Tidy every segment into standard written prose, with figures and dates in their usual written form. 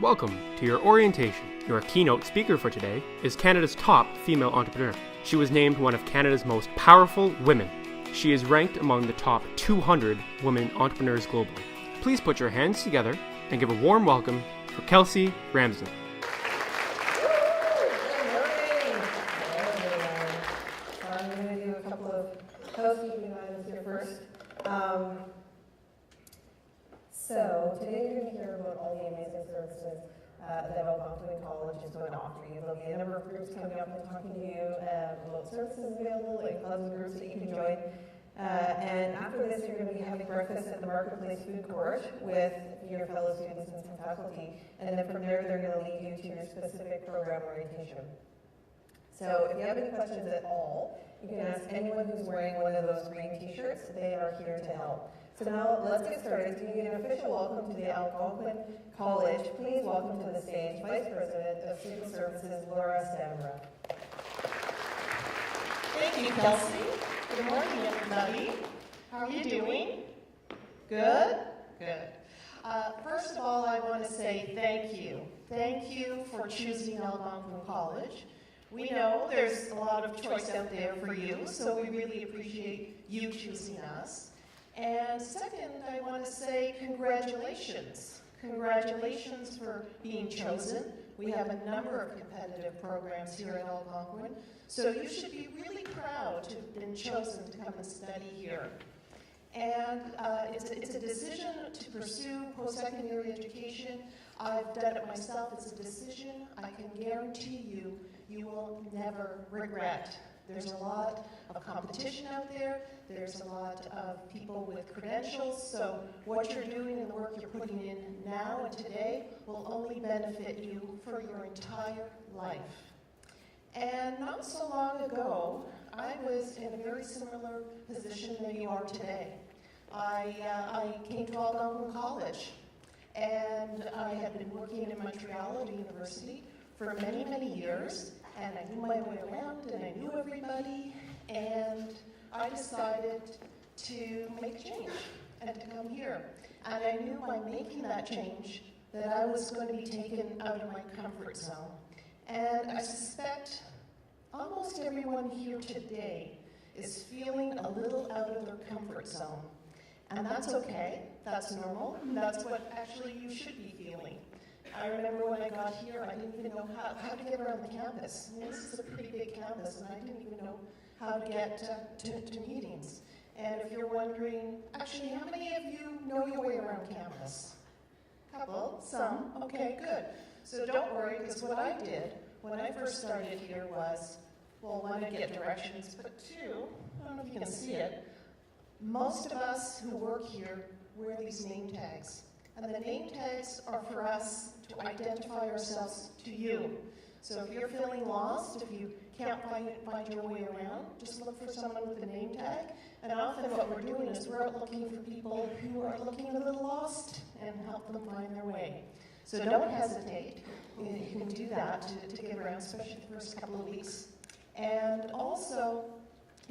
Welcome to your orientation. Your keynote speaker for today is Canada's top female entrepreneur. She was named one of Canada's most powerful women. She is ranked among the top 200 women entrepreneurs globally. Please put your hands together and give a warm welcome for Kelsey Ramsden. I'm going to do a couple of housekeeping items here first. So today you're going to hear about all the amazing services that Algonquin College is going to offer you. There'll be a number of groups coming up and talking to you about services available and clubs and groups that you can join. And after this, you're going to be having breakfast at the Marketplace Food Court with your fellow students and some faculty. And then from there, they're going to lead you to your specific program orientation. So if you have any questions at all, you can ask anyone who's wearing one of those green t-shirts. They are here to help. So now let's get started. To give you an official welcome to the Algonquin College, please welcome to the stage Vice President of Student Services, Laura Stamra. Thank you, Kelsey. Good morning, everybody. How are you doing? Good? Good. First of all, I want to say thank you. Thank you for choosing Algonquin College. We know there's a lot of choice out there for you, so we really appreciate you choosing us. And second, I want to say congratulations. Congratulations for being chosen. We have a number of competitive programs here at Algonquin, so you should be really proud to have been chosen to come and study here. And it's a decision to pursue post-secondary education. I've done it myself. It's a decision I can guarantee you you will never regret. There's a lot of competition out there. There's a lot of people with credentials. So what you're doing and the work you're putting in now and today will only benefit you for your entire life. And not so long ago, I was in a very similar position than you are today. I came to Algonquin College, and I had been working in Montreal at a university for many, many years, and I knew my way around, and I knew everybody, and I decided to make a change and to come here. And I knew by making that change that I was going to be taken out of my comfort zone. And I suspect almost everyone here today is feeling a little out of their comfort zone. And that's okay, that's normal, and that's what actually you should be feeling. I remember when I got here, I didn't even know how to get around the campus. I mean, this is a pretty big campus, and I didn't even know how to get to meetings. And if you're wondering, actually, how many of you know your way around campus? Couple, some, okay, good. So don't worry, because what I did when I first started here was, well, one, to get directions, but two, I don't know if you can see it, most of us who work here wear these name tags. And the name tags are for us to identify ourselves to you. So if you're feeling lost, if you can't find your way around, just look for someone with a name tag. And often what we're doing is we're out looking for people who are looking a little lost and help them find their way. So don't hesitate. You can do that to get around, especially the first couple of weeks. And also,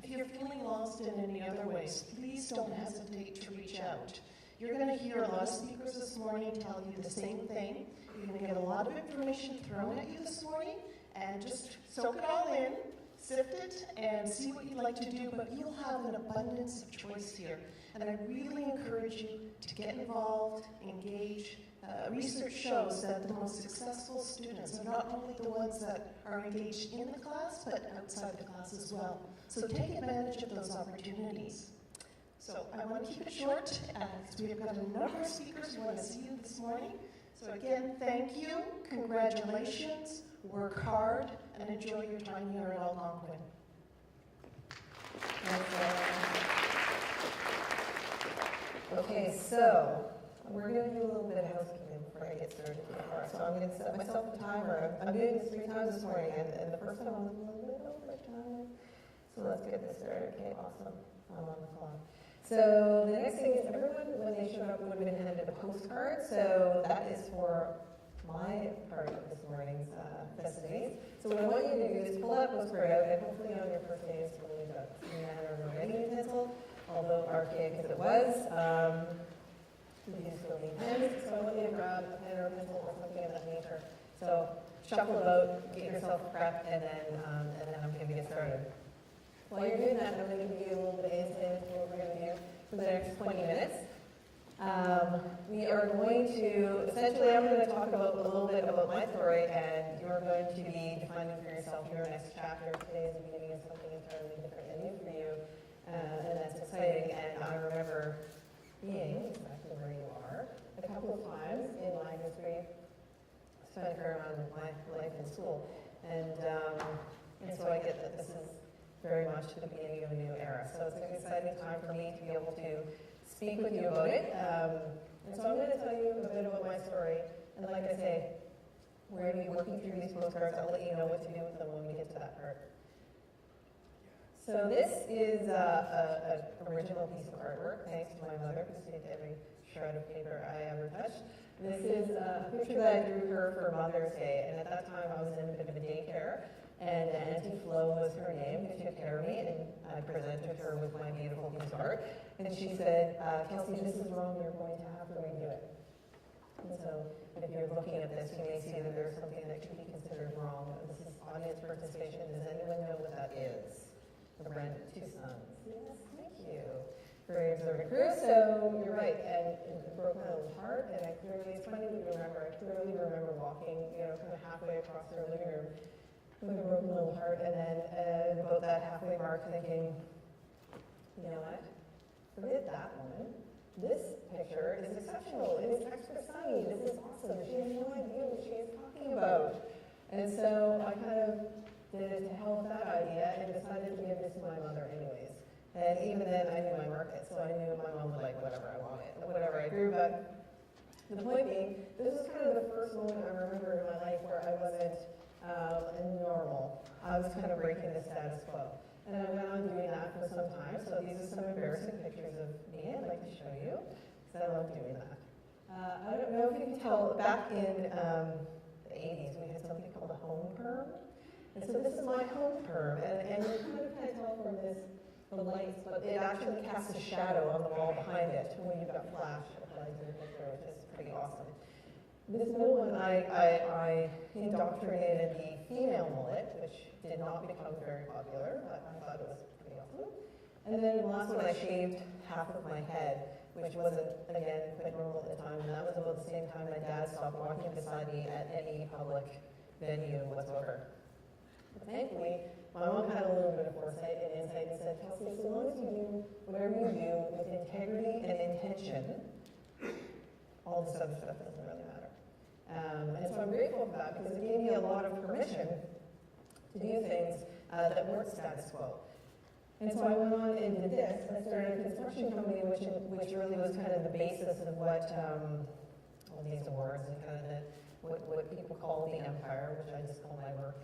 if you're feeling lost in any other ways, please don't hesitate to reach out. You're going to hear a lot of speakers this morning tell you the same thing. You're going to get a lot of information thrown at you this morning, and just soak it all in, sift it, and see what you'd like to do, but you'll have an abundance of choice here. And I really encourage you to get involved, engage. Research shows that the most successful students are not only the ones that are engaged in the class, but outside the class as well. So take advantage of those opportunities. So I want to keep it short, because we've got a number of speakers who want to see you this morning. So again, thank you, congratulations, work hard, and enjoy your time here at Algonquin. Okay, so we're going to do a little bit of housekeeping before I get started here. So I'm going to set myself a timer. I'm doing this 3 times this morning, and the first time I was a little bit over time. So let's get this started. Okay, awesome. I'm on the clock. So the next thing is everyone, when they showed up, would have been handed a postcard. So that is for my part of this morning's festivities. So what I want you to do is pull that postcard out, and hopefully on your first day of school you've got a manner or writing utensil, although archaic as it was. You can still need pens, so I want you to grab a pen or a pencil or something of that shuffle about, get yourself prepped, and then I'm going to get started. While you're doing that, I'm going to give you a little bit of insight into what we're going to do for the next 20 minutes. We are going to, essentially, I'm going to talk about a little bit about my story, and you're going to be defining for yourself your next chapter. Today is the beginning of something entirely different and new for you, and that's exciting. And I remember being exactly where you are a couple of times in my history, spent a fair amount of my life in school, and so I get that this is very much the beginning of a new era. So it's an exciting time for me to be able to speak with you about it. And so I'm going to tell you a bit about my story, and like I say, we're going to be working through these postcards. I'll let you know what to do with them when we get to that part. So this is an original piece of artwork, thanks to my mother, who saved every shred of paper I ever touched. This is a picture that I drew her for Mother's Day, and at that time I was in a bit of a daycare, and Auntie Flo was her name, who took care of me, and I presented her with my beautiful piece of art, and she said, Kelsey, this is wrong, you're going to have to redo it. And so if you're looking at this, you may see that there's something that could be considered wrong. This is audience participation. Does anyone know what that is? The brand of two sons. Yes, thank you. Very observant crew. So you're right, and it broke my little heart, and it's funny that you remember. I clearly remember walking, kind of halfway across their living room with a broken little heart, and then about that halfway mark thinking, you know what? Forget that woman. This picture is exceptional. It is extra sunny. This is awesome. She has no idea what she is talking about. And so I kind of did it to hell with that idea and decided to give this to my mother anyways. And even then, I knew my market, so I knew my mom would like whatever I wanted, whatever I drew. But the point being, this was kind of the first moment I remember in my life where I wasn't normal. I was kind of breaking the status quo. And I went on doing that for some time. So these are some embarrassing pictures of me I'd like to show you, because I love doing that. I don't know if you can tell, back in the 80s, we had something called a home perm. And so this is my home perm, and you kind of can't tell from this, the lights, but it actually casts a shadow on the wall behind it when you've got flash applied to the picture, which is pretty awesome. This middle one, I indoctrinated the female mullet, which did not become very popular, but I thought it was pretty awesome. And then the last one, I shaved half of my head, which wasn't, again, quite normal at the time, and that was about the same time my dad stopped walking beside me at any public venue whatsoever. But thankfully, my mom had a little bit of foresight and insight and said, Kelsey, so long as you do whatever you do with integrity and intention, all this other stuff doesn't really matter. And so I'm grateful for that because it gave me a lot of permission to do things that weren't status quo. And so I went on and did this. I started a construction company, which really was kind of the basis of what all these awards and kind of what people call the empire, which I just call my work.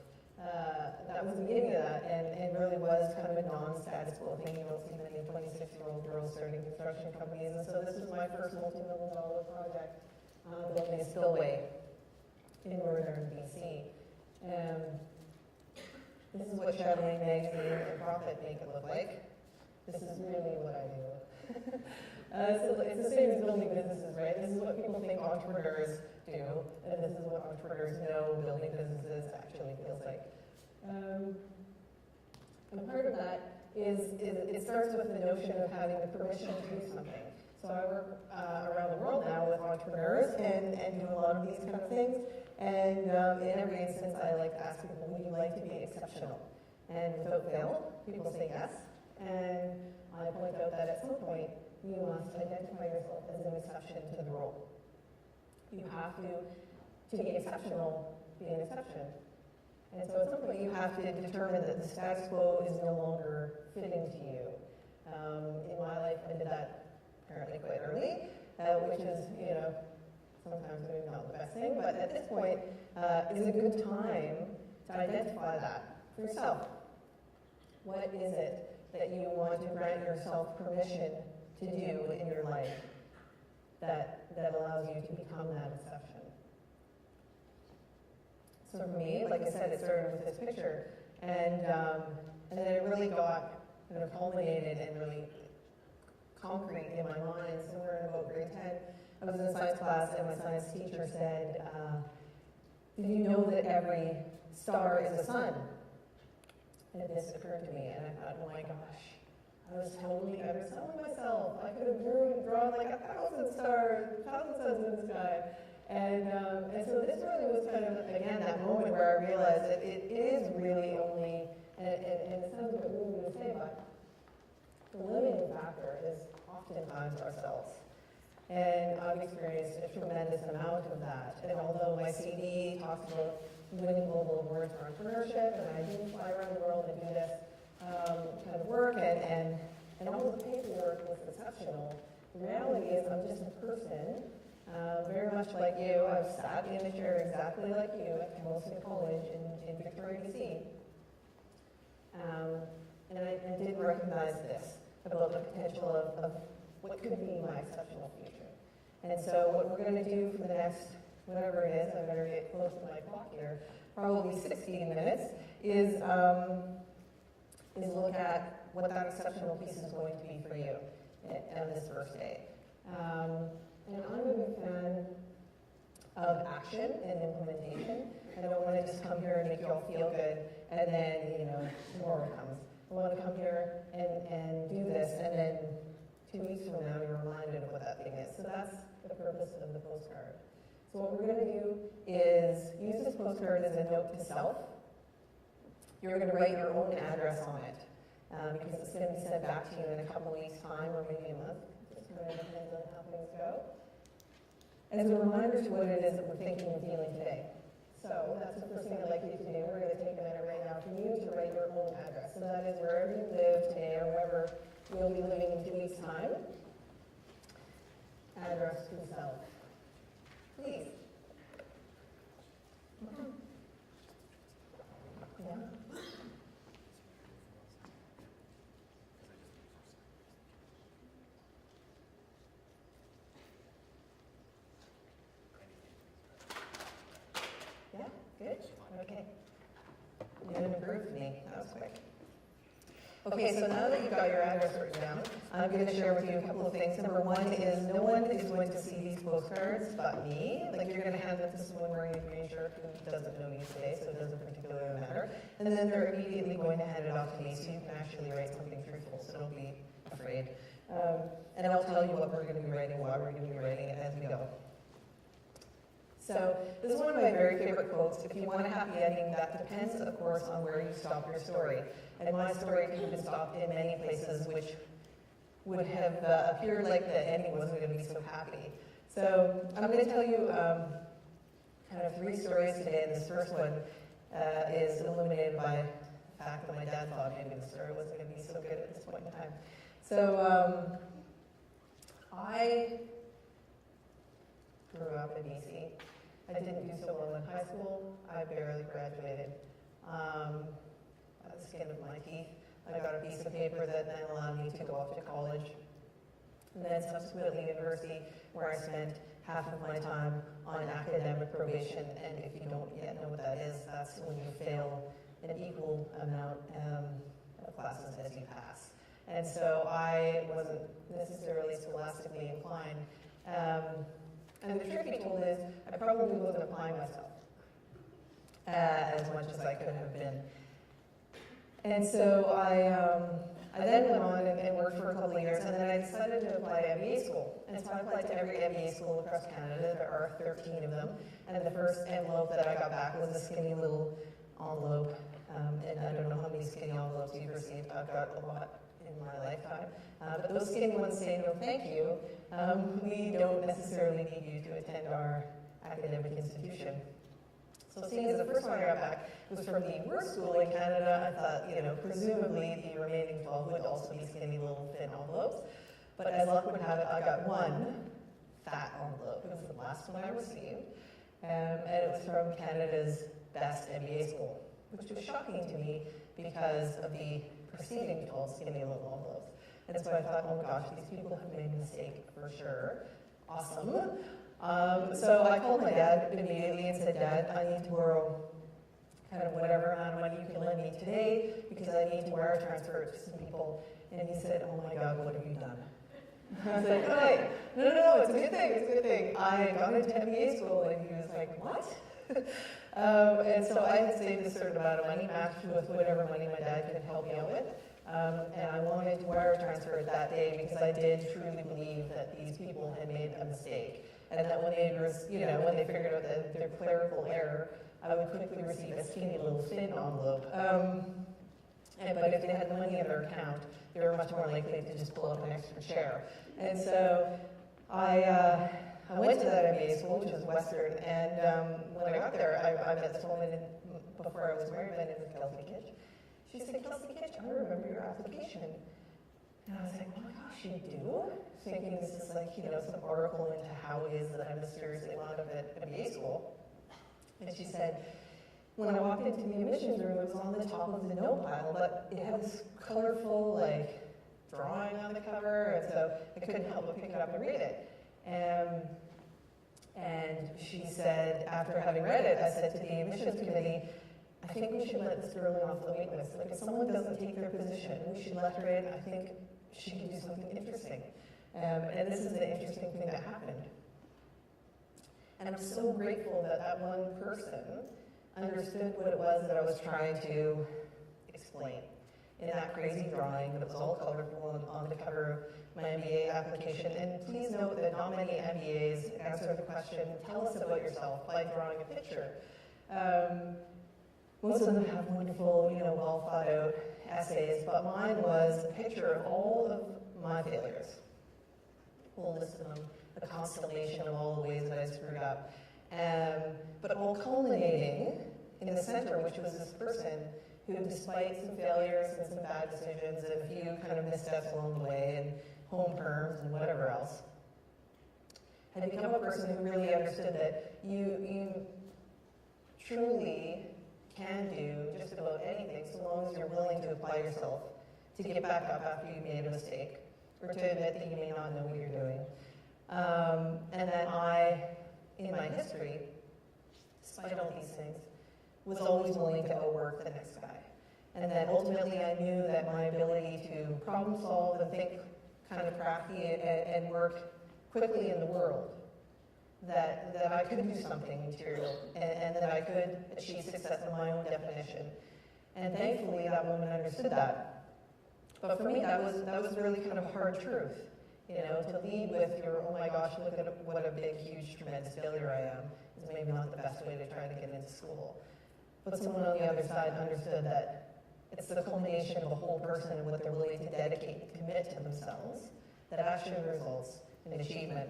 That was the beginning of that, and really was kind of a non-status quo thing. You don't see many 26-year-old girls starting construction companies, and so this was my first multi-million-dollar project, building a spillway in northern BC. This is what Chatelaine Magazine and Profit make it look like. This is really what I do. So it's the same as building businesses, right? This is what people think entrepreneurs do, and this is what entrepreneurs know building businesses actually feels like. And part of that is it starts with the notion of having the permission to do something. So I work around the world now with entrepreneurs and do a lot of these kind of things. And in every instance, I like to ask people, would you like to be exceptional? And without fail, people say yes. And I point out that at some point, you must identify yourself as an exception to the rule. You have to be exceptional, be an exception. And so at some point, you have to determine that the status quo is no longer fitting to you. In my life, I did that apparently quite early, which is, sometimes maybe not the best thing, but at this point, is a good time to identify that for yourself. What is it that you want to grant yourself permission to do in your life that allows you to become that exception? So for me, like I said, it started with this picture, and then it really got culminated and really concrete in my mind. Somewhere in about grade 10, I was in a science class, and my science teacher said, did you know that that every star is a sun. And this occurred to me, and I thought, oh my gosh, I was telling myself I could have drawn like 1,000 stars, 1,000 suns in the sky. And so this really was kind of, again, that moment where I realized that it is really only, and it sounds a bit weird to say, but the limiting factor is oftentimes ourselves. And I've experienced a tremendous amount of that. And although my CD talks about winning global awards for entrepreneurship, and I do fly around the world and do this kind of work, and all of the paperwork was exceptional, the reality is I'm just a person, very much like you. I've sat in a chair exactly like you at Hamilton College in Victoria, BC. And I did recognize this about the potential of what could be my exceptional future. And so what we're going to do for the next, whatever it is, I better get close to my clock here, probably 16 minutes, is look at what that exceptional piece is going to be for you on this first day. And I'm a big fan of action and implementation. I don't want to just come here and make you all feel good and then, tomorrow comes. I want to come here and do this, and then 2 weeks from now you're reminded of what that thing is. So that's the purpose of the postcard. So what we're going to do is use this postcard as a note to self. You're going to write your own address on it because it's going to be sent back to you in a couple of weeks' time or maybe a month. Just kind of depends on how things go. As a reminder to what it is that we're thinking and feeling today. So that's the first thing I'd like you to do. We're going to take a minute right now for you to write your own address. So that is wherever you live today or wherever you'll be living in 2 weeks' time. Address to self. Please. Yeah. Yeah, good. Okay. You didn't improve me. That was quick. Okay, so now that you've got your address written down, I'm going to share with you a couple of things. Number one is no one is going to see these postcards but me. Like, you're going to hand them to someone wearing a green shirt who doesn't know you today, so it doesn't particularly matter. And then they're immediately going to hand it off to me so you can actually write something truthful, so don't be afraid. And I'll tell you what we're going to be writing, why we're going to be writing it as we go. So this is one of my very favorite quotes. If you want a happy ending, that depends, of course, on where you stop your story. And my story could have been stopped in many places which would have appeared like the ending wasn't going to be so happy. So I'm going to tell you kind of 3 stories today, and this first one is illuminated by the fact that my dad thought maybe the story wasn't going to be so good at this point in time. So I grew up in BC. I didn't do so well in high school. I barely graduated. By the skin of my teeth, I got a piece of paper that then allowed me to go off to college. And then subsequently university, where I spent half of my time on academic probation. And if you don't yet know what that is, that's when you fail an equal amount of classes as you pass. And so I wasn't necessarily scholastically inclined. And the truth be told is, I probably wasn't applying myself as much as I could have been. And so I then went on and worked for a couple of years, and then I decided to apply to MBA school. And so I applied to every MBA school across Canada. There are 13 of them. And the first envelope that I got back was a skinny little envelope. And I don't know how many skinny envelopes you've received. I've got a lot in my lifetime. But those skinny ones say no thank you. We don't necessarily need you to attend our academic institution. So seeing as the first one I got back was from the worst school in Canada, I thought, presumably the remaining 12 would also be skinny little thin envelopes. But as luck would have it, I got one fat envelope. It was the last one I received. And it was from Canada's best MBA school, which was shocking to me because of the preceding 12 skinny little envelopes. And so I thought, oh my gosh, these people have made a mistake for sure. Awesome. So I called my dad immediately and said, Dad, I need to borrow kind of whatever amount of money you can lend me today because I need to wire transfer it to some people. And he said, oh my God, what have you done? I was like, oh, wait, no, it's a good thing, it's a good thing. I got into MBA school, and he was like, what? And so I had saved a certain amount of money, matched with whatever money my dad could help me out with. And I wanted to wire transfer it that day because I did truly believe that these people had made a mistake. And that when when they figured out their clerical error, I would quickly receive a skinny little thin envelope. But if they had the money in their account, they were much more likely to just pull up an extra chair. And so I went to that MBA school, which was Western, and when I got there, I met this woman before I was married. My name was Kelsey Kitch. She said, Kelsey Kitch, I remember your application. And I was like, oh my gosh, you do? Thinking this is like, some article into how it is that I'm mysteriously wound up at MBA school. And she said, when I walked into the admissions room, it was on the top of the note pile, but it had this colorful, drawing on the cover, and so I couldn't help but pick it up and read it. And she said, after having read it, I said to the admissions committee, I think we should let this girl in off the wait list. Like, if someone doesn't take their position, we should let her in. I think she can do something interesting. And this is the interesting thing that happened. And I'm so grateful that that one person understood what it was that I was trying to explain in that crazy drawing that was all colorful on the cover of my MBA application. And please note that not many MBAs answer the question, tell us about yourself, by drawing a picture. Most of them have wonderful, well thought out essays, but mine was a picture of all of my failures. A whole list of them, a constellation of all the ways that I screwed up. But all culminating in the center, which was this person who, despite some failures and some bad decisions and a few kind of missteps along the way and home terms and whatever else, had become a person who really understood that you truly can do just about anything so long as you're willing to apply yourself to get back up after you made a mistake or to admit that you may not know what you're doing. And that I, in my history, despite all these things, was always willing to outwork the next guy. And that ultimately I knew that my ability to problem solve and think kind of crafty and work quickly in the world, that I could do something material and that I could achieve success in my own definition. And thankfully that woman understood that. But for me, that was really kind of a hard truth. To lead with your, oh my gosh, look at what a big, huge, tremendous failure I am, is maybe not the best way to try to get into school. But someone on the other side understood that it's the culmination of a whole person and what they're willing to dedicate, commit to themselves, that actually results in achievement.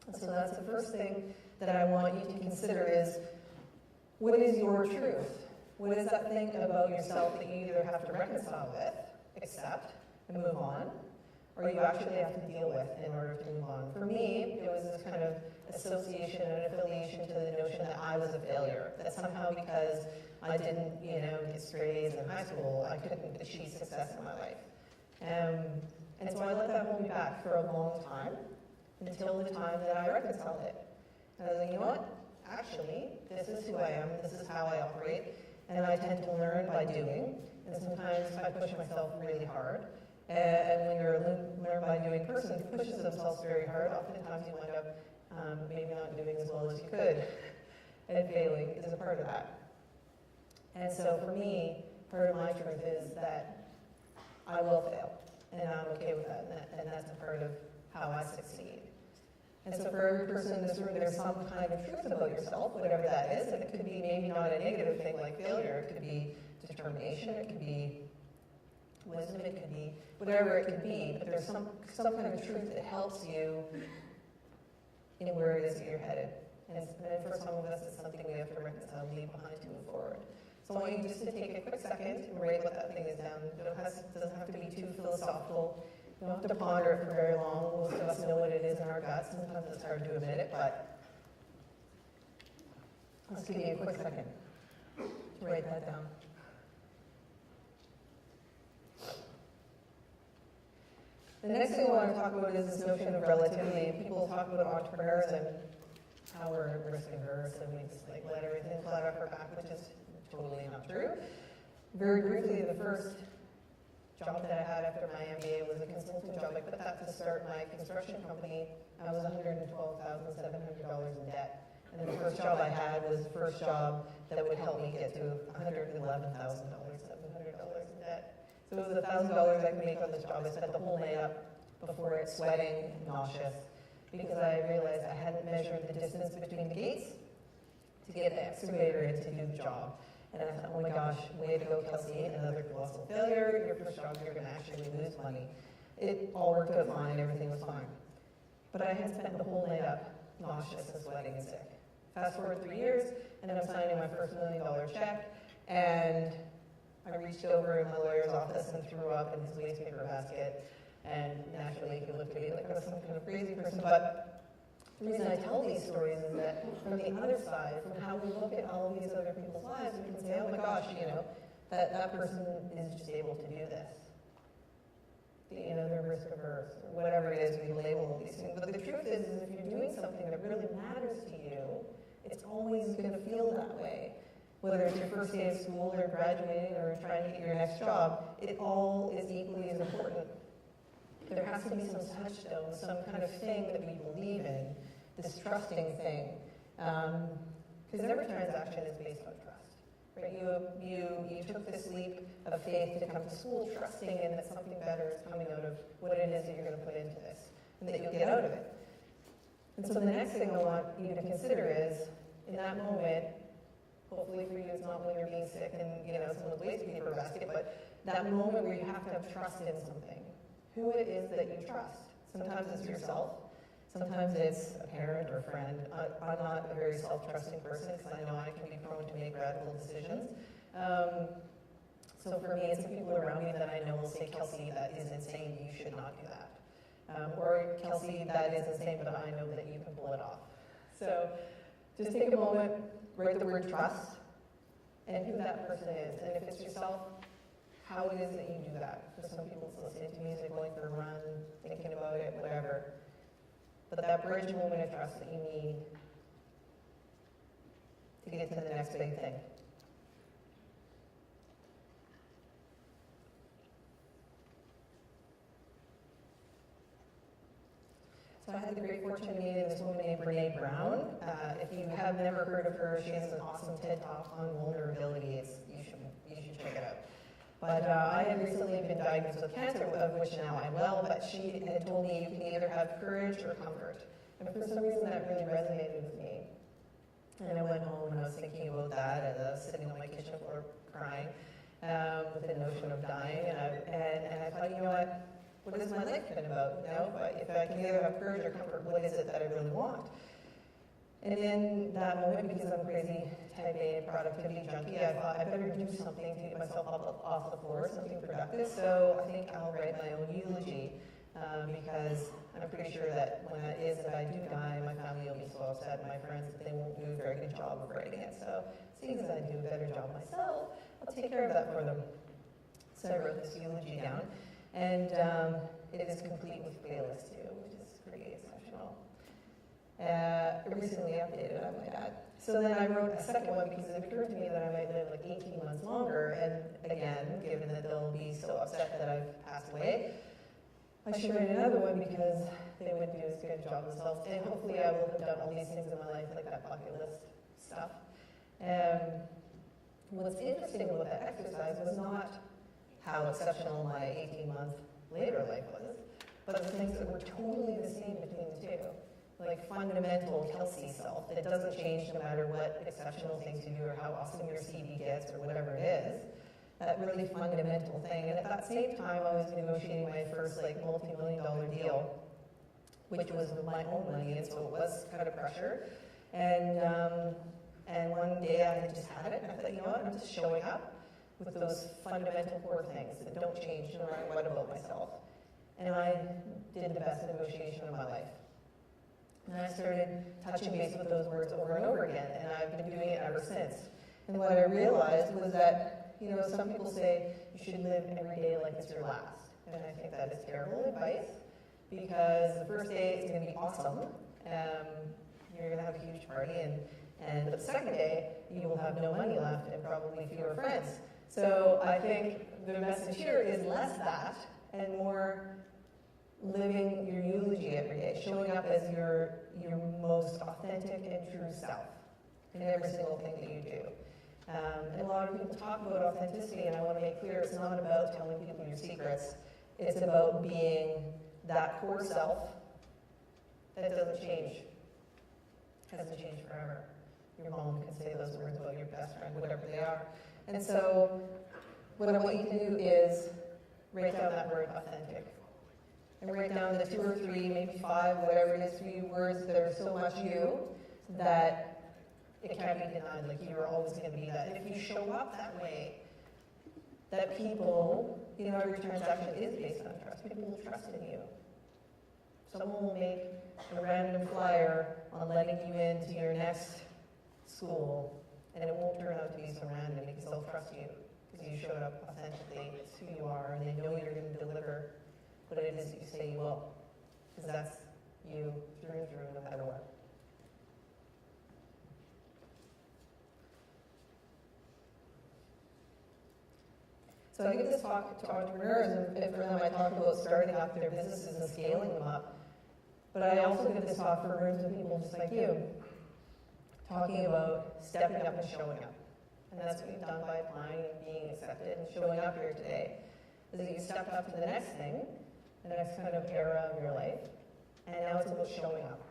And so that's the first thing that I want you to consider is, what is your truth? What is that thing about yourself that you either have to reconcile with, accept, and move on, or you actually have to deal with in order to move on? For me, it was this kind of association and affiliation to the notion that I was a failure, that somehow because I didn't, get straight A's in high school, I couldn't achieve success in my life. And so I let that hold me back for a long time, until the time that I reconciled it. And I was like, you know what? Actually, this is who I am, this is how I operate, and I tend to learn by doing, and sometimes I push myself really hard. And when you're a learn by doing person who pushes themselves very hard, oftentimes you wind up maybe not doing as well as you could, and failing is a part of that. And so for me, part of my truth is that I will fail, and I'm okay with that, and that's a part of how I succeed. And so for every person in this room, there's some kind of truth about yourself, whatever that is, and it could be maybe not a negative thing like failure, it could be determination, it could be wisdom, it could be whatever it could be, but there's some kind of truth that helps you in where it is that you're headed. And for some of us, it's something we have to reconcile and leave behind to move forward. So I want you just to take a quick second and write what that thing is down. It doesn't have to be too philosophical. You don't have to ponder it for very long. Most of us know what it is in our guts. Sometimes it's hard to admit it, but let's give you a quick second to write that down. The next thing I want to talk about is this notion of relativity. People talk about entrepreneurs and how we're risk averse and we just let everything fly off our back, which is totally not true. Very briefly, the first job that I had after my MBA was a consulting job. I put that to start my construction company. I was $112,700 in debt. And the first job I had was the first job that would help me get to $111,000, $700 in debt. So it was $1,000 I could make on this job. I spent the whole night up before it, sweating, nauseous, because I realized I hadn't measured the distance between the gates to get an excavator in to do the job. And I thought, oh my gosh, way to go, Kelsey, another colossal failure. Your first job, you're going to actually lose money. It all worked out fine, everything was fine. But I had spent the whole night up, nauseous and sweating and sick. Fast forward 3 years, and I'm signing my first $1 million check, and I reached over in my lawyer's office and threw up in his waste paper basket. And naturally, he looked at me like I was some kind of crazy person. But the reason I tell these stories is that from the other side, from how we look at all of these other people's lives, we can say, oh my gosh, that person is just able to do this. They're risk averse, or whatever it is we label these things. But the truth is if you're doing something that really matters to you, it's always going to feel that way. Whether it's your first day of school or graduating or trying to get your next job, it all is equally as important. There has to be some touchstone, some kind of thing that we believe in, this trusting thing. Because every transaction is based on trust. Right? You took this leap of faith to come to school trusting in that something better is coming out of what it is that you're going to put into this and that you'll get out of it. And so the next thing I want you to consider is, in that moment, hopefully for you it's not when you're being sick and someone's waste paper basket, but that moment where you have to have trust in something. Who it is that you trust. Sometimes it's yourself. Sometimes it's a parent or a friend. I'm not a very self-trusting person because I know I can be prone to make radical decisions. So for me, it's the people around me that I know will say, Kelsey, that is insane, you should not do that. Or Kelsey, that is insane, but I know that you can pull it off. So just take a moment, write the word trust, and who that person is. And if it's yourself, how it is that you do that. For some people, it's listening to music, going for a run, thinking about it, whatever. But that bridge moment of trust that you need to get to the next big thing. So I had the great fortune of meeting this woman named Brene Brown. If you have never heard of her, she has an awesome TED Talk on vulnerability. You should check it out. But I had recently been diagnosed with cancer, of which now I'm well, but she had told me you can either have courage or comfort. And for some reason that really resonated with me. And I went home and I was thinking about that, and I was sitting on my kitchen floor crying with the notion of dying. And I thought, what is my life been about? But if I can either have courage or comfort, what is it that I really want? And in that moment, because I'm a crazy type A productivity junkie, I thought I better do something to get myself up off the floor, something productive. So I think I'll write my own eulogy because I'm pretty sure that when it is that I do die, my family will be so upset, my friends, that they won't do a very good job of writing it. So seeing as I do a better job myself, I'll take care of that for them. So I wrote this eulogy down, and it is complete with playlists too, which is pretty exceptional. Recently updated, I might add. So then I wrote a second one because it occurred to me that I might live like 18 months longer, and again, given that they'll be so upset that I've passed away, I should write another one because they wouldn't do as good a job themselves, and hopefully I will have done all these things in my life, like that bucket list stuff. What's interesting about that exercise was not how exceptional my 18-month later life was, but the things that were totally the same between the two. Like fundamental Kelsey self that doesn't change no matter what exceptional things you do or how awesome your CV gets or whatever it is. That really fundamental thing. And at that same time, I was negotiating my first multi-million-dollar deal, which was with my own money, and so it was kind of pressure. And one day I had just had it, and I thought, I'm just showing up with those fundamental core things that don't change no matter what about myself. And I did the best negotiation of my life. And I started touching base with those words over and over again, and I've been doing it ever since. And what I realized was that, some people say you should live every day like it's your last. And I think that is terrible advice, because the first day is going to be awesome. You're going to have a huge party, and the second day, you will have no money left and probably fewer friends. So I think the message here is less that and more living your eulogy every day, showing up as your most authentic and true self in every single thing that you do. And a lot of people talk about authenticity, and I want to make clear it's not about telling people your secrets. It's about being that core self that doesn't change, hasn't changed forever. Your mom can say those words about your best friend, whatever they are. And so what I want you to do is write down that word authentic. And write down the 2 or 3, maybe 5, whatever it is for you, words that are so much you that it can't be denied, like you're always going to be that. And if you show up that way, that people, every transaction is based on trust. People will trust in you. Someone will make a random flyer on letting you into your next school, and it won't turn out to be so random because they'll trust you because you showed up authentically. It's who you are, and they know you're going to deliver what it is that you say you will, because that's you through and through, no matter what. So I give this talk to entrepreneurs, and for them I talk about starting up their businesses and scaling them up. But I also give this talk for rooms of people just like you, talking about stepping up and showing up. And that's what you've done by applying and being accepted and showing up here today, is that you stepped up to the next thing, the next kind of era of your life, and now it's about showing up.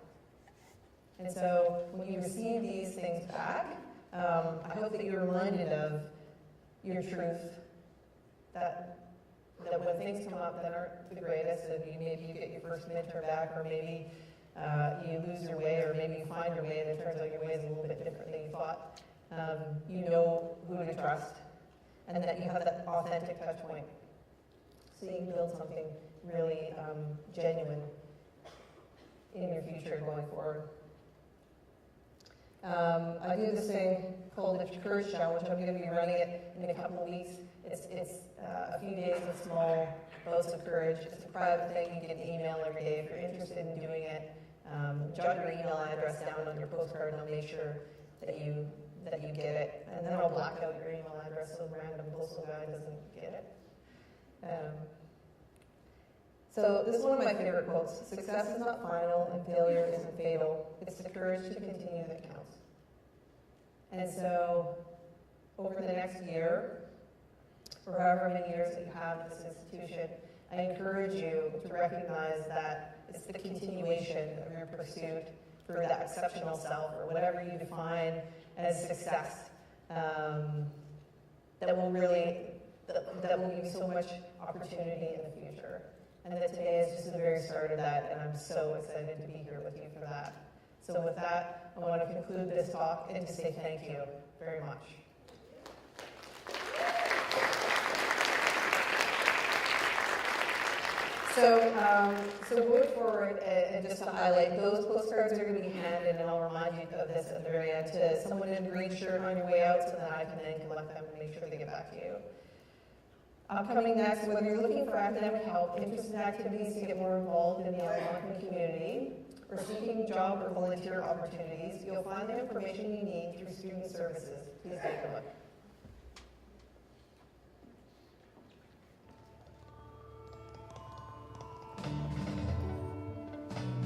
And so when you receive these things back, I hope that you're reminded of your truth, that when things come up that aren't the greatest, and maybe you get your first midterm back, or maybe you lose your way, or maybe you find your way and it turns out your way is a little bit different than you thought, you know who to trust, and that you have that authentic touch point, so you can build something really genuine in your future going forward. I do this thing called the Courage Challenge. I'm going to be running it in a couple of weeks. It's a few days of small boasts of courage. It's a private thing. You get an email every day. If you're interested in doing it, jot your email address down on your postcard, and I'll make sure that you get it. And then I'll black out your email address so the random postal guy doesn't get it. So this is one of my favorite quotes. Success is not final and failure isn't fatal. It's the courage to continue that counts. And so over the next year, or however many years that you have in this institution, I encourage you to recognize that it's the continuation of your pursuit for that exceptional self, or whatever you define as success, that will give you so much opportunity in the future. And that today is just the very start of that, and I'm so excited to be here with you for that. So with that, I want to conclude this talk and to say thank you very much. So going forward, and just to highlight, those postcards are going to be handed, and I'll remind you of this at the very end, to someone in a green shirt on your way out, so that I can then collect them and make sure they get back to you. Coming next, whether you're looking for academic help, interested in activities to get more involved in the Algonquin community, or seeking job or volunteer opportunities, you'll find the information you need through Student Services. Please take a look.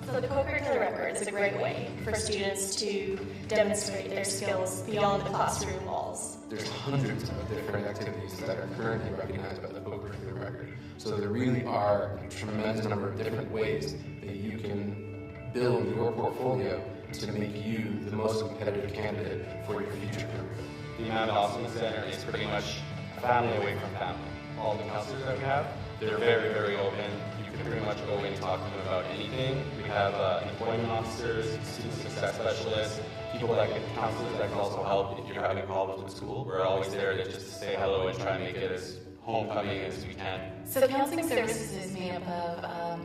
So the co-curricular record is a great way for students to demonstrate their skills beyond the classroom walls. There's hundreds of different activities that are currently recognized by the co-curricular record. So there really are a tremendous number of different ways that you can build your portfolio to make you the most competitive candidate for your future career. The Amanda Austin Center is pretty much family away from family. All the counselors that we have, they're very, very open. You can pretty much go in and talk to them about anything. We have employment officers, student success specialists, people that can counselors that can also help if you're having problems with school. We're always there to just say hello and try and make it as homecoming as we can. So counseling services is made up of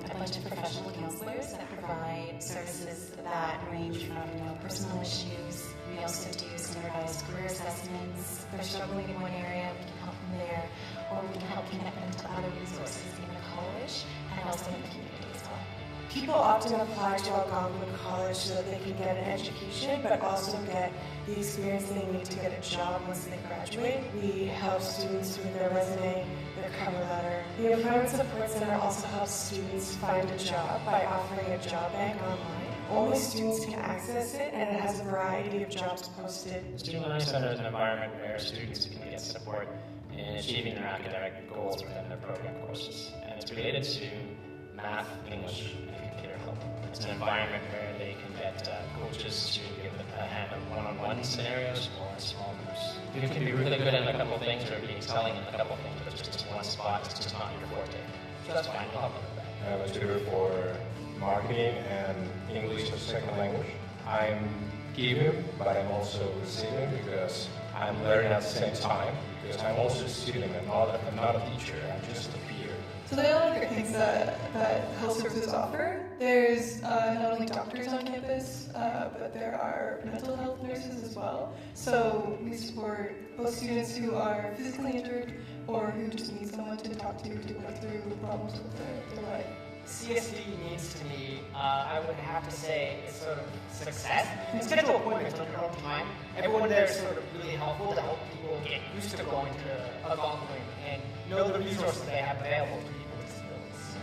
a bunch of professional counselors that provide services that range from personal issues. We also do standardized career assessments. If they're struggling in one area, we can help them there, or we can help connect them to other resources in the college and also in the community as well. People often apply to Algonquin College so that they can get an education, but also get the experience they need to get a job once they graduate. We help students with their resume, their cover letter. The Employment Support Center also helps students find a job by offering a job bank online. Only students can access it, and it has a variety of jobs posted. The Student Learning Center is an environment where students can get support in achieving their academic goals within their program courses. And it's related to math, English, and computer help. It's an environment where they can get coaches to give them a hand on one-on-one scenarios or in small groups. You can be really good at a couple of things or be excelling in a couple of things, but just one spot is just not your forte. So that's fine, we'll help you with that. I'm a tutor for marketing and English as a second language. I'm giving, but I'm also receiving because I'm learning at the same time, because I'm also a student and I'm not a teacher, I'm just a peer. So there are a lot of great things that health services offer. There's not only doctors on campus, but there are mental health nurses as well. So we support both students who are physically injured or who just need someone to talk to work through problems with their life. CSD means to me, I would have to say, it's sort of success. You schedule appointments on your own time. Everyone there is sort of really helpful to help people get used to going to Algonquin and know the resources they have available to people with disabilities.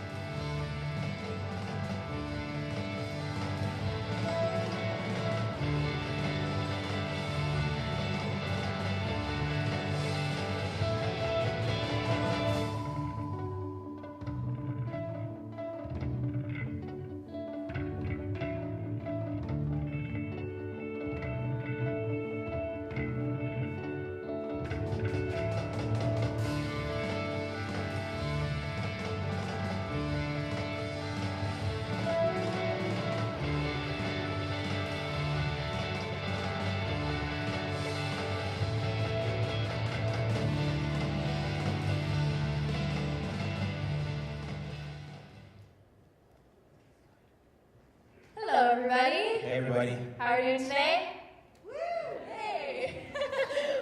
Hello, everybody. Hey, everybody. How are you doing today? Woo! Hey!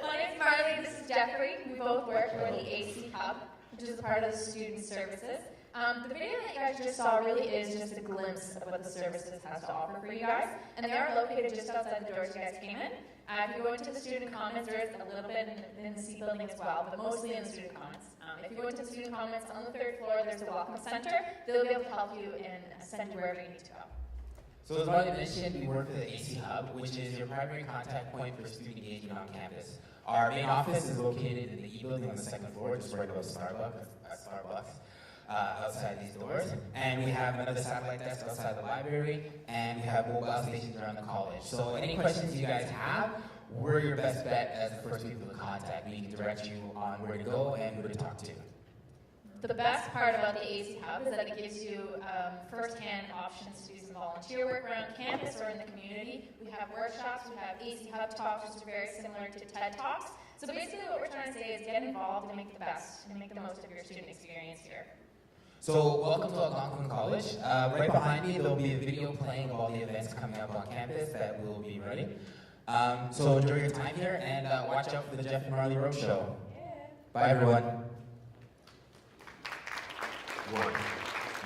My name's Marley. This is Jeffrey. We both work for the AC Hub, which is a part of the Student Services. The video that you guys just saw really is just a glimpse of what the services has to offer for you guys, and they are located just outside the doors you guys came in. If you go into the student comments, there is a little bit in the C building as well, but mostly in the student comments. If you go into the student comments on the 3rd floor, there's a welcome center. They'll be able to help you and send you wherever you need to go. So as Marley mentioned, we work for the AC Hub, which is your primary contact point for student engagement on campus. Our main office is located in the E building on the 2nd floor, just right above Starbucks, outside these doors. And we have another satellite desk outside the library, and we have mobile stations around the college. So any questions you guys have, we're your best bet as the first people to contact. We can direct you on where to go and who to talk to. The best part about the AC Hub is that it gives you first-hand options to do some volunteer work around campus or in the community. We have workshops, we have AC Hub Talks, which are very similar to TED Talks. So basically what we're trying to say is get involved and make the best and make the most of your student experience here. So welcome to Algonquin College. Right behind me, there'll be a video playing of all the events coming up on campus that will be running. So enjoy your time here and watch out for the Jeff and Marley Roadshow. Bye, everyone. One,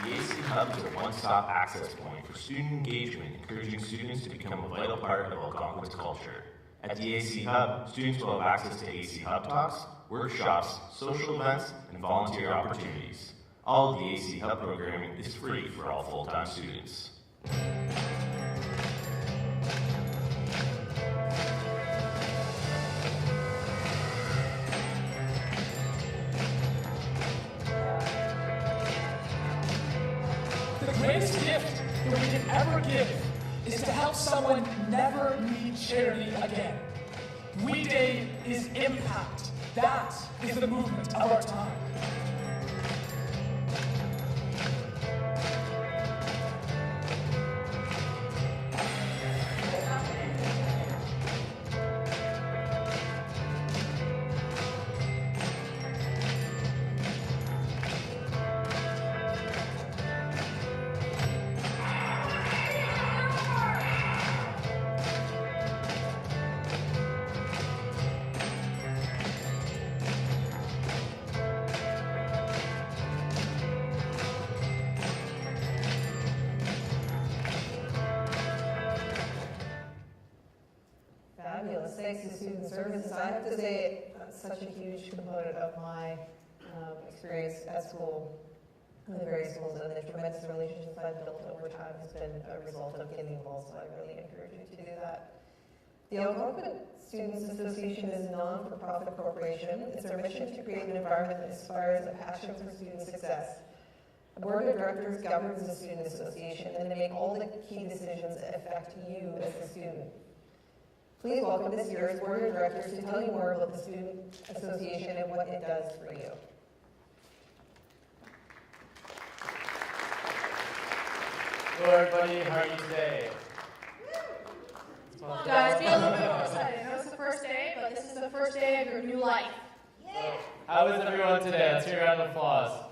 the AC Hub is a one-stop access point for student engagement, encouraging students to become a vital part of Algonquin's culture. At the AC Hub, students will have access to AC Hub Talks, workshops, social events, and volunteer opportunities. All of the AC Hub programming is free for all full-time students. The greatest gift that we can ever give is to help someone never need charity again. We Day is impact. That is the movement of our time. services, I have to say, such a huge component of my experience at school, in the various schools, and the tremendous relationships I've built over time has been a result of getting involved, so I really encourage you to do that. The Algonquin Students Association is a non-for-profit corporation. It's our mission to create an environment that inspires a passion for student success. A board of directors governs the student association, and they make all the key decisions that affect you as a student. Please welcome this year's board of directors to tell you more about the student association and what it does for you. Hello everybody, how are you today? Come on guys, be a little bit more excited. I know it's the first day, but this is the first day of your new life. Yeah. How is everyone today? Let's hear a round of applause.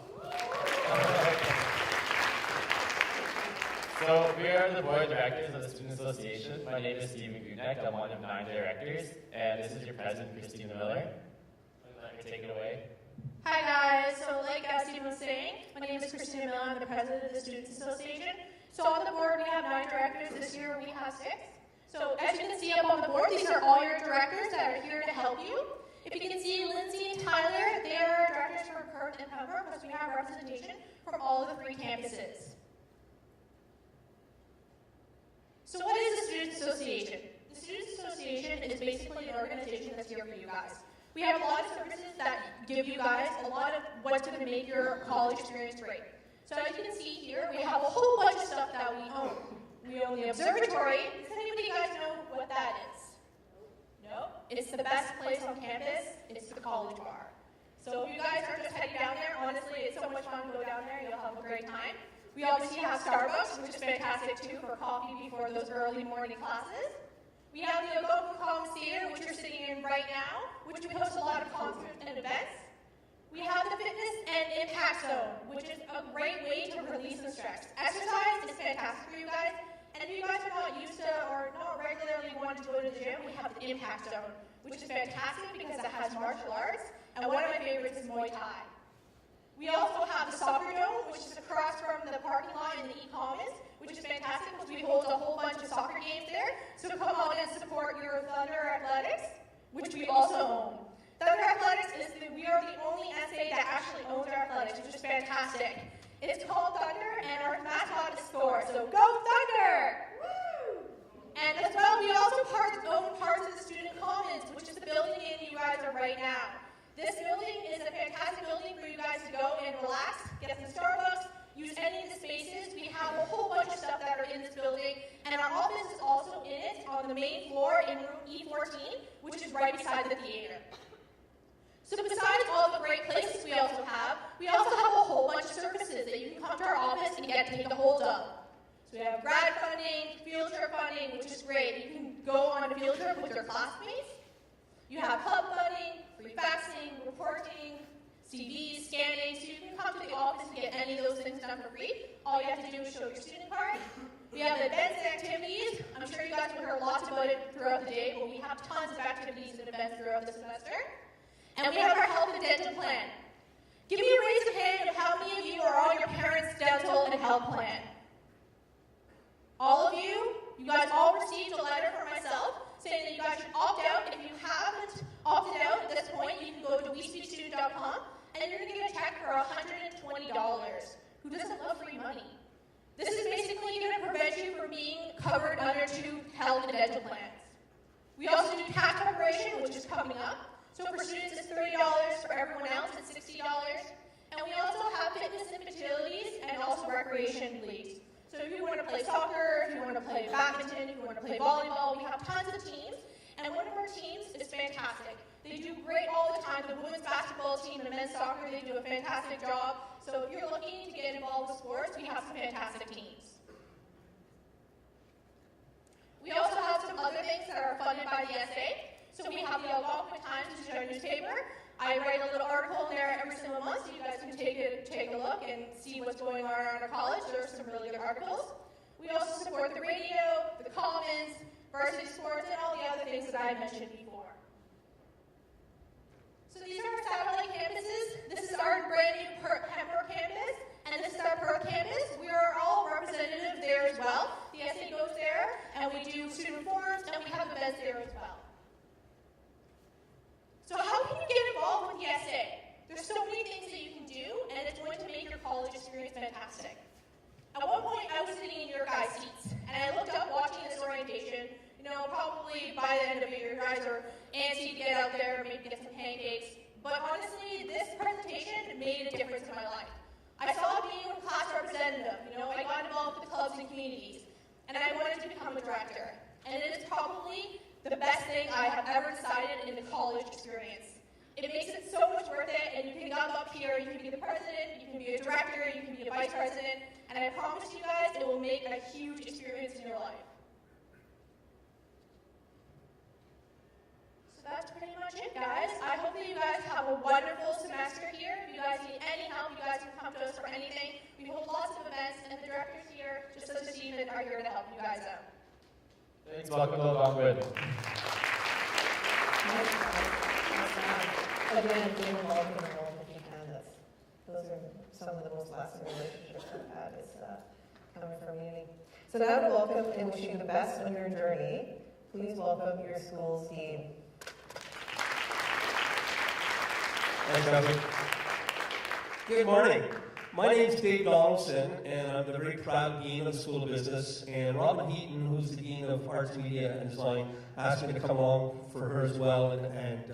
So we are the board of directors of the Student Association. My name is Stephen Gudnek. I'm one of 9 directors, and this is your president, Christina Miller. Let me take it away. Hi guys, so like Stephen was saying, my name is Christina Miller. I'm the president of the Students Association. So on the board we have 9 directors. This year we have 6. So as you can see up on the board, these are all your directors that are here to help you. If you can see Lindsay and Tyler, they are directors for Perth and Pembroke, because we have representation from all of the 3 campuses. So what is the Students Association? The Students Association is basically an organization that's here for you guys. We have a lot of services that give you guys a lot of what's going to make your college experience great. So as you can see here, we have a whole bunch of stuff that we own. We own the observatory. Does anybody guys know what that is? No? It's the best place on campus. It's the college bar. So if you guys are just heading down there, honestly, it's so much fun to go down there. You'll have a great time. We obviously have Starbucks, which is fantastic too for coffee before those early morning classes. We have the Algonquin Commons Theater, which you're sitting in right now, which we host a lot of concerts and events. We have the Fitness and Impact Zone, which is a great way to release the stress. Exercise is fantastic for you guys, and if you guys are not used to or not regularly wanting to go to the gym, we have the Impact Zone, which is fantastic because it has martial arts, and one of my favorites is Muay Thai. We also have the Soccer Dome, which is across from the parking lot in the E-Commons, which is fantastic because we hold a whole bunch of soccer games there. So come on and support your Thunder Athletics, which we also own. Thunder Athletics we are the only SA that actually owns our athletics, which is fantastic. It's called Thunder, and our mascot is Thor. So go Thunder! Woo! And as well, we also own parts of the Student Commons, which is the building you guys are right now. This building is a fantastic building for you guys to go and relax, get some Starbucks, use any of the spaces. We have a whole bunch of stuff that are in this building, and our office is also in it on the main floor in room E14, which is right beside the theater. So besides all the great places we also have a whole bunch of services that you can come to our office and get to take a hold of. So we have grad funding, field trip funding, which is great. You can go on a field trip with your classmates. You have hub funding, free faxing, reporting, CVs, scanning, so you can come to the office and get any of those things done for free. All you have to do is show your student card. We have events and activities. I'm sure you guys will hear lots about it throughout the day, but we have tons of activities and events throughout the semester. And we have our health and dental plan. Give me a raise of hand of how many of you are on your parents' dental and health plan. All of you, you guys all received a letter from myself saying that you guys should opt out. If you haven't opted out at this point, you can go to WeSpeakStudent.com and you're going to get a check for $120. Who doesn't love free money? This is basically going to prevent you from being covered under 2 health and dental plans. We also do tax preparation, which is coming up. So for students, it's $30. For everyone else, it's $60. And we also have fitness and facilities and also recreation leagues. So if you want to play soccer, if you want to play badminton, if you want to play volleyball, we have tons of teams. And one of our teams is fantastic. They do great all the time. The women's basketball team and the men's soccer, they do a fantastic job. So if you're looking to get involved with sports, we have some fantastic teams. We also have some other things that are funded by the SA. So we have the Algonquin Times, which is our newspaper. I write a little article in there every single month, so you guys can take a look and see what's going on around our college. There are some really good articles. We also support the radio, the Commons, varsity sports, and all the other things that I mentioned before. So these are our satellite campuses. This is our brand new Pembroke campus, and this is our Perth campus. We are all representative there as well. The SA goes there, and we do student forums, and we have events there as well. fantastic. At one point, I was sitting in your guys' seats, and I looked up watching this orientation. Probably by the end of it, you guys are antsy to get out there, maybe get some pancakes. But honestly, this presentation made a difference in my life. I saw being a class representative, I got involved with the clubs and communities, and I wanted to become a director. And it is probably the best thing I have ever decided in the college experience. It makes it so much worth it, and you can come up here, you can be the president, you can be a director, you can be a vice president, and I promise you guys it will make a huge experience in your life. That's pretty much it, guys. I hope that you guys have a wonderful semester here. If you guys need any help, you guys can come to us for anything. We hold lots of events, and the directors here, just as Stephen, are here to help you guys out. Thanks, welcome to Algonquin. Again, being involved in all of the candidates. Those are some of the most lasting relationships I've had is coming from uni. So now to welcome and wish you the best on your journey, please welcome your school's dean. Thanks, Kathy. Good morning. My name is Dave Donaldson, and I'm the very proud Dean of the School of Business. And Robin Heaton, who's the Dean of Arts, Media, and Design, asked me to come along for her as well and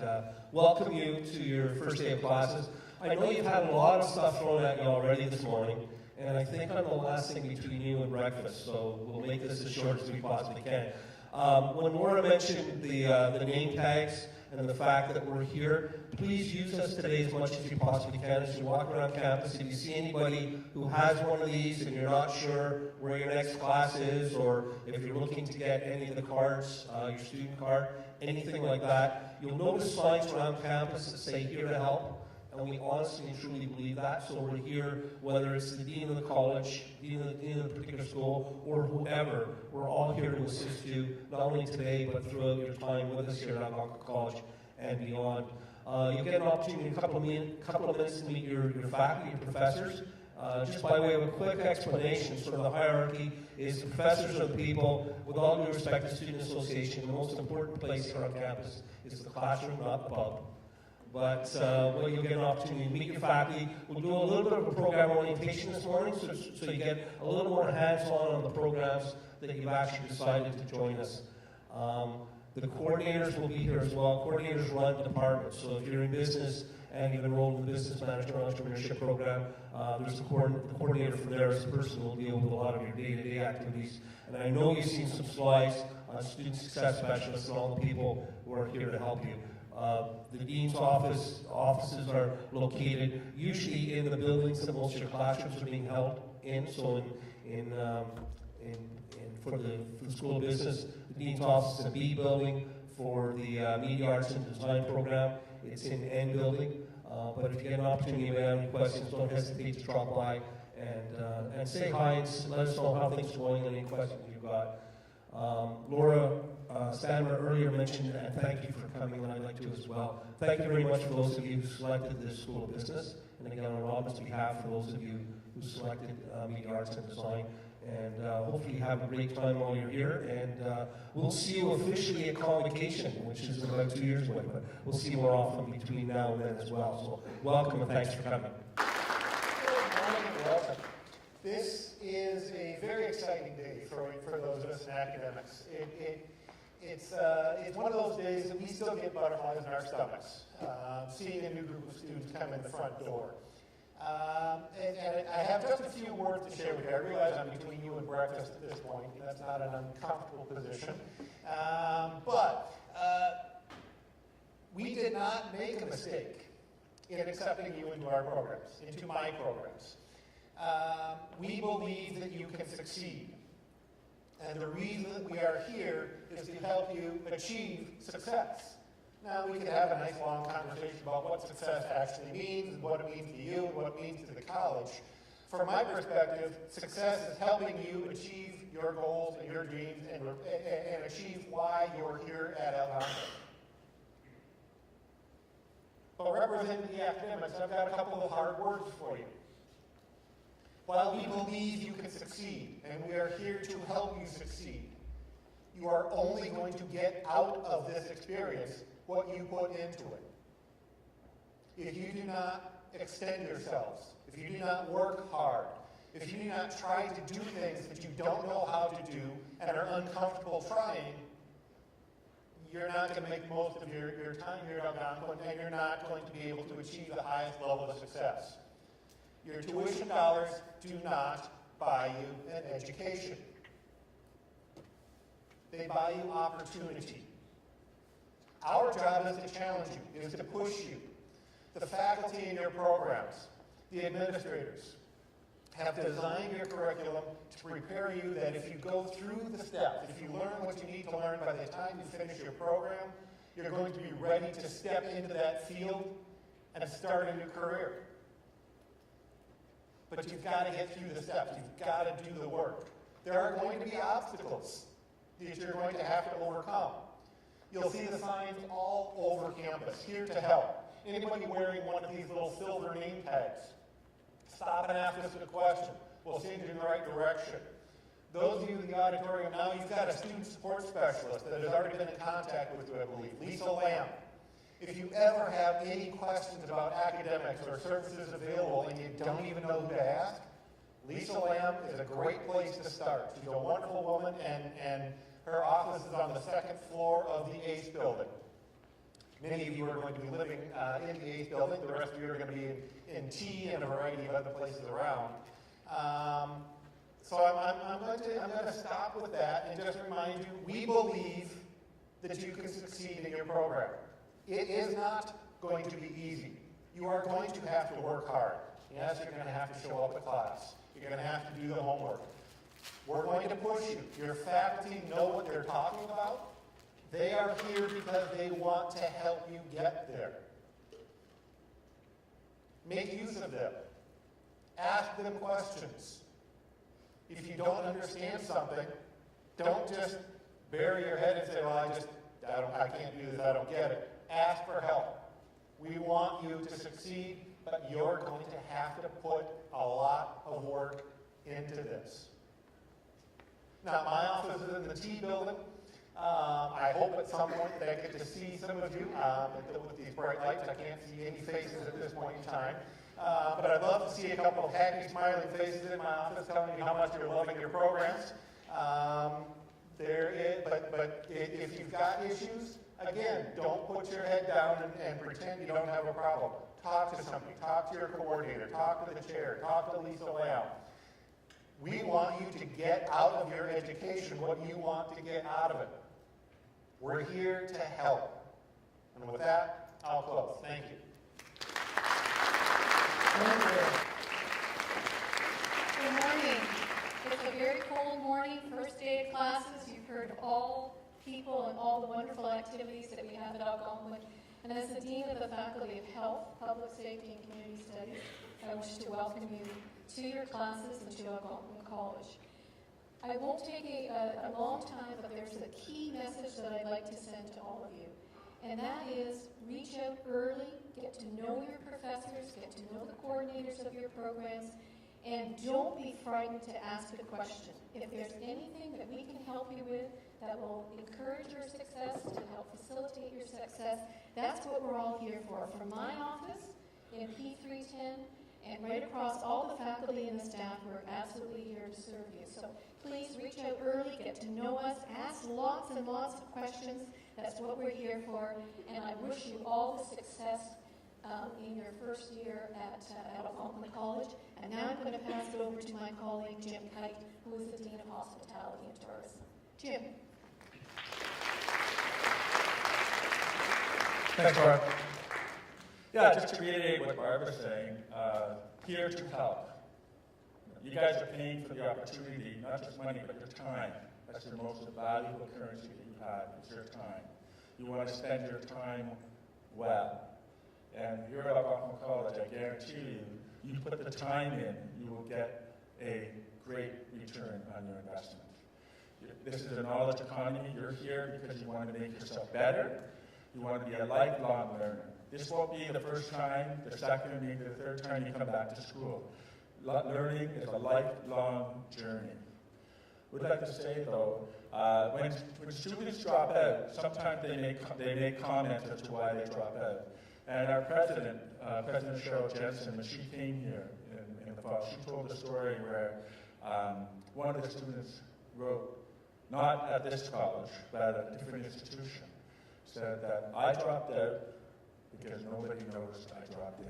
welcome you to your first day of classes. I know you've had a lot of stuff thrown at you already this morning, and I think I'm the last thing between you and breakfast, so we'll make this as short as we possibly can. When Laura mentioned the name tags and the fact that we're here, please use us today as much as you possibly can as you walk around campus. If you see anybody who has one of these and you're not sure where your next class is, or if you're looking to get any of the cards, your student card, anything like that, you'll notice signs around campus that say "Here to Help." And we honestly and truly believe that. So we're here, whether it's the dean of the college, dean of the particular school, or whoever, we're all here to assist you, not only today, but throughout your time with us here at Algonquin College and beyond. You'll get an opportunity in a couple of minutes to meet your faculty, your professors. Just by way of a quick explanation, sort of the hierarchy is the professors are the people, with all due respect to Student Association, the most important place here on campus is the classroom, not the pub. But well, you'll get an opportunity to meet your faculty. We'll do a little bit of a program orientation this morning, so you get a little more hands-on the programs that you've actually decided to join us. The coordinators will be here as well. Coordinators run departments, so if you're in business and you've enrolled in the business management entrepreneurship program, there's a coordinator from there as a person who will deal with a lot of your day-to-day activities. And I know you've seen some slides on student success specialists and all the people who are here to help you. The dean's offices are located usually in the buildings that most of your classrooms are being held in. So for the School of Business, the dean's office is in the B building. For the Media Arts and Design program, it's in the N building. But if you get an opportunity to have any questions, don't hesitate to drop by and say hi and let us know how things are going and any questions you've got. Laura Stanmer earlier mentioned, and thank you for coming, and I'd like to as well. Thank you very much for those of you who selected this School of Business, and again on Robin's behalf for those of you who selected Media Arts and Design. And hopefully you have a great time while you're here, and we'll see you officially at Convocation, which is about 2 years away, but we'll see you more often between now and then as well. So welcome and thanks for coming. Welcome. This is a very exciting day for those of us in academics. It's one of those days that we still get butterflies in our stomachs, seeing a new group of students come in the front door. And I have just a few words to share with you. I realize I'm between you and breakfast at this point. That's not an uncomfortable position. But we did not make a mistake in accepting you into our programs, into my programs. We believe that you can succeed. And the reason that we are here is to help you achieve success. Now, we could have a nice long conversation about what success actually means, and what it means to you, and what it means to the college. From my perspective, success is helping you achieve your goals and your dreams and achieve why you're here at Algonquin. But representing the academics, I've got a couple of hard words for you. While we believe you can succeed, and we are here to help you succeed, you are only going to get out of this experience what you put into it. If you do not extend yourselves, if you do not work hard, If you do not try to do things that you don't know how to do and are uncomfortable trying, you're not going to make most of your time here at Algonquin, and you're not going to be able to achieve the highest level of success. Your tuition dollars do not buy you an education. They buy you opportunity. Our job is to challenge you, is to push you. The faculty in your programs, the administrators, have designed your curriculum to prepare you that if you go through the steps, if you learn what you need to learn by the time you finish your program, you're going to be ready to step into that field and start a new career. But you've got to get through the steps. You've got to do the work. There are going to be obstacles that you're going to have to overcome. You'll see the signs all over campus, here to help. Anybody wearing one of these little silver name tags, stop and ask us a question. We'll send you in the right direction. Those of you in the auditorium now, you've got a student support specialist that has already been in contact with you, I believe, Lisa Lamb. If you ever have any questions about academics or services available and you don't even know who to ask, Lisa Lamb is a great place to start. She's a wonderful woman, and her office is on the second floor of the ACE building. Many of you are going to be living in the ACE building. The rest of you are going to be in T and a variety of other places around. So I'm going to stop with that and just remind you, we believe that you can succeed in your program. It is not going to be easy. You are going to have to work hard. Yes, you're going to have to show up at class. You're going to have to do the homework. We're going to push you. Your faculty know what they're talking about. They are here because they want to help you get there. Make use of them. Ask them questions. If you don't understand something, don't just bury your head and say, well, I can't do this, I don't get it. Ask for help. We want you to succeed, but you're going to have to put a lot of work into this. Now, my office is in the T building. I hope at some point that I get to see some of you with these bright lights. I can't see any faces at this point in time. But I'd love to see a couple of happy, smiling faces in my office telling you how much you're loving your programs. But if you've got issues, again, don't put your head down and pretend you don't have a problem. Talk to somebody. Talk to your coordinator. Talk to the chair. Talk to Lisa Lamb. We want you to get out of your education what you want to get out of it. We're here to help. And with that, I'll close. Thank you. Good morning. It's a very cold morning, first day of classes. You've heard all people and all the wonderful activities that we have at Algonquin. And as the Dean of the Faculty of Health, Public Safety, and Community Studies, I wish to welcome you to your classes and to Algonquin College. I won't take a long time, but there's a key message that I'd like to send to all of you. And that is, reach out early, get to know your professors, get to know the coordinators of your programs, and don't be frightened to ask a question. If there's anything that we can help you with that will encourage your success, to help facilitate your success, that's what we're all here for. From my office in P310 and right across all the faculty and the staff, we're absolutely here to serve you. So please reach out early, get to know us, ask lots and lots of questions. That's what we're here for. And I wish you all the success in your first year at Algonquin College. And now I'm going to pass it over to my colleague, Jim Kite, who is the Dean of Hospitality and Tourism. Jim. Thanks, Barb. Yeah, just to reiterate what Barb was saying, here to help. You guys are paying for the opportunity, not just money, but your time. That's your most valuable currency that you have, is your time. You want to spend your time well. And here at Algonquin College, I guarantee you, you put the time in, you will get a great return on your investment. This is a knowledge economy. You're here because you want to make yourself better. You want to be a lifelong learner. This won't be the first time, the second, maybe the third time you come back to school. Learning is a lifelong journey. We'd like to say, though, when students drop out, sometimes they make comments as to why they drop out. And our president, President Cheryl Jensen, when she came here in the fall. She told a story where one of the students wrote, not at this college, but at a different institution, said that I dropped out because nobody noticed I dropped in.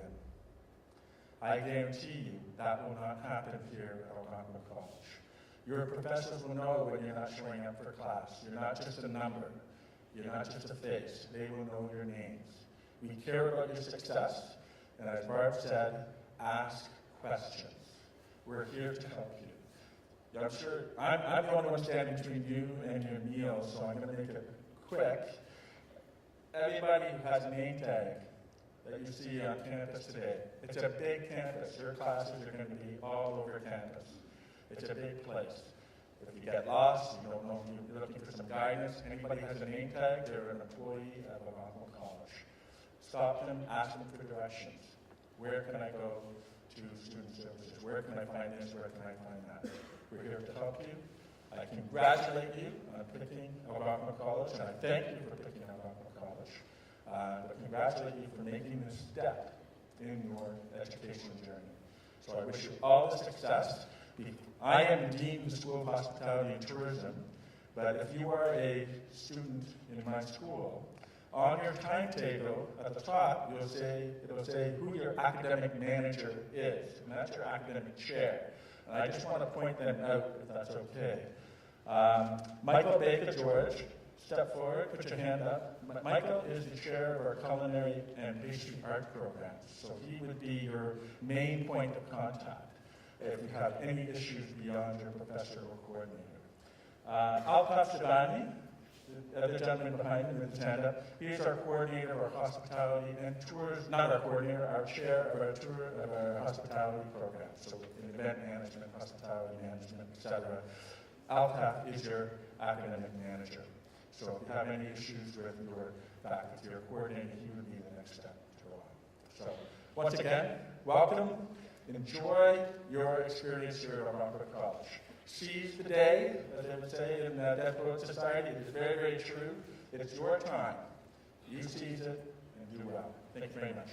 I guarantee you that will not happen here at Algonquin College. Your professors will know when you're not showing up for class. You're not just a number. You're not just a face. They will know your names. We care about your success, and as Barb said, ask questions. We're here to help you. I'm sure I'm the only one standing between you and your meals, so I'm going to make it quick. Everybody who has a name tag that you see on campus today, it's a big campus. Your classes are going to be all over campus. It's a big place. If you get lost, you don't know, you're looking for some guidance, anybody has a name tag, they're an employee at Algonquin College. Stop them, ask them for directions. Where can I go to student services? Where can I find this? Where can I find that? We're here to help you. I congratulate you on picking Algonquin College, and I thank you for picking Algonquin College. But congratulate you for making this step in your education journey. So I wish you all the success. I am the Dean of the School of Hospitality and Tourism, but if you are a student in my school, on your timetable at the top, it'll say who your academic manager is, and that's your academic chair. And I just want to point them out, if that's okay. Michael Baker George, step forward, put your hand up. Michael is the chair of our culinary and pastry art programs, so he would be your main point of contact if you have any issues beyond your professor or coordinator. Alpaf Shabani, the other gentleman behind me with his hand up, he's our coordinator of our hospitality and tours, not our coordinator, our chair of our tour of our hospitality program, so in event management, hospitality management, etc. Alpaf is your academic manager. So if you have any issues with your faculty or coordinator, he would be the next step to go on. So once again, welcome. Enjoy your experience here at Barefoot College. Seize the day, as they would say in Deaf Poet Society. It is very, very true. It's your time. You seize it and do well. Thank you very much.